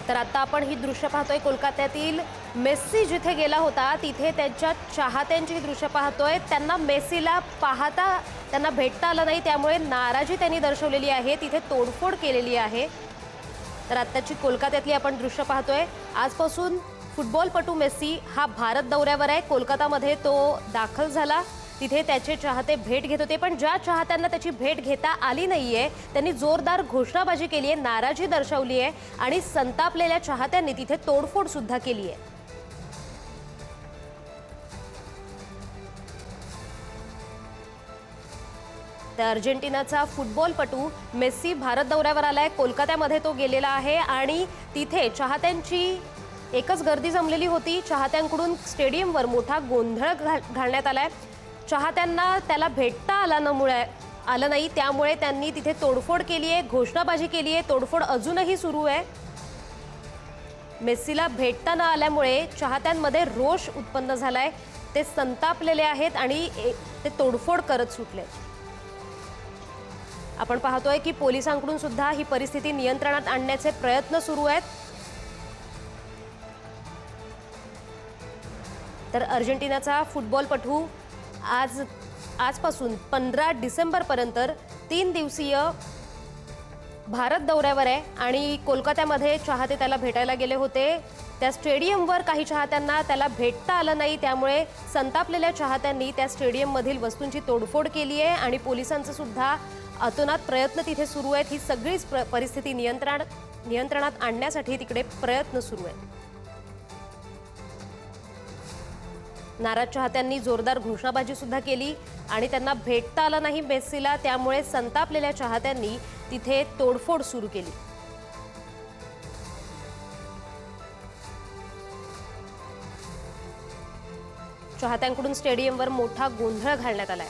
तर आता आपण ही दृश्य पाहतोय कोलकात्यातील मेस्सी जिथे गेला होता तिथे त्यांच्या चाहत्यांची ही दृश्य पाहतोय। त्यांना मेस्सीला पाहता त्यांना भेटता आलं नाही, त्यामुळे नाराजी त्यांनी दर्शवलेली आहे, तिथे तोडफोड केलेली आहे। तर आत्ताची कोलकात्यातली आपण दृश्य पाहतोय। आजपासून फुटबॉलपटू मेस्सी हा भारत दौऱ्यावर आहे। कोलकातामध्ये तो दाखल झाला, तिथे त्याचे चाहते भेट घेत होते, पण ज्या चाहत्यांना त्याची भेट घेता आली नाहीये त्यांनी जोरदार घोषणाबाजी केली आहे, नाराजी दर्शवली आहे आणि संतापलेल्या चाहत्यांनी तिथे तोडफोड सुद्धा केली आहे। तर अर्जेंटिनाचा फुटबॉलपटू मेस्सी भारत दौऱ्यावर आलाय, कोलकात्यामध्ये तो गेलेला आहे आणि तिथे चाहत्यांची एकच गर्दी जमलेली होती। चाहत्यांकडून स्टेडियमवर मोठा गोंधळ घालण्यात आलाय। चाहत्यांना त्याला भेटता आलं नाही, त्यामुळे त्यांनी तिथे तोडफोड केली आहे, घोषणाबाजी केली आहे। तोडफोड अजूनही सुरू आहे। मेस्सीला भेटता न आल्यामुळे चाहत्यांमध्ये रोष उत्पन्न झालाय, ते संतापलेले आहेत आणि ते तोडफोड करत सुटले। आपण पाहतोय की पोलिसांकडून सुद्धा ही परिस्थिती नियंत्रणात आणण्याचे प्रयत्न सुरू आहेत। तर अर्जेंटिनाचा फुटबॉलपटू आजपासून 15 डिसेंबरपर्यंत 3 दिवसीय भारत दौऱ्यावर आहे आणि कोलकात्यामध्ये चाहते त्याला भेटायला गेले होते। त्या स्टेडियमवर काही चाहत्यांना त्याला भेटता आलं नाही, त्यामुळे संतापलेल्या चाहत्यांनी त्या स्टेडियममधील वस्तूंची तोडफोड केली आहे आणि पोलिसांचा सुद्धा अतोनात प्रयत्न तिथे सुरू आहेत। ही सगळीच परिस्थिती नियंत्रणात आणण्यासाठी तिकडे प्रयत्न सुरू आहेत। नाराज चाहत्यांनी जोरदार घोषणाबाजी सुद्धा केली आणि त्यांना भेटता आलं नाही मेस्सीला, त्यामुळे संतापलेल्या चाहत्यांनी तिथे तोडफोड सुरू केली। चाहत्यांकडून स्टेडियमवर मोठा गोंधळ घालण्यात आलाय।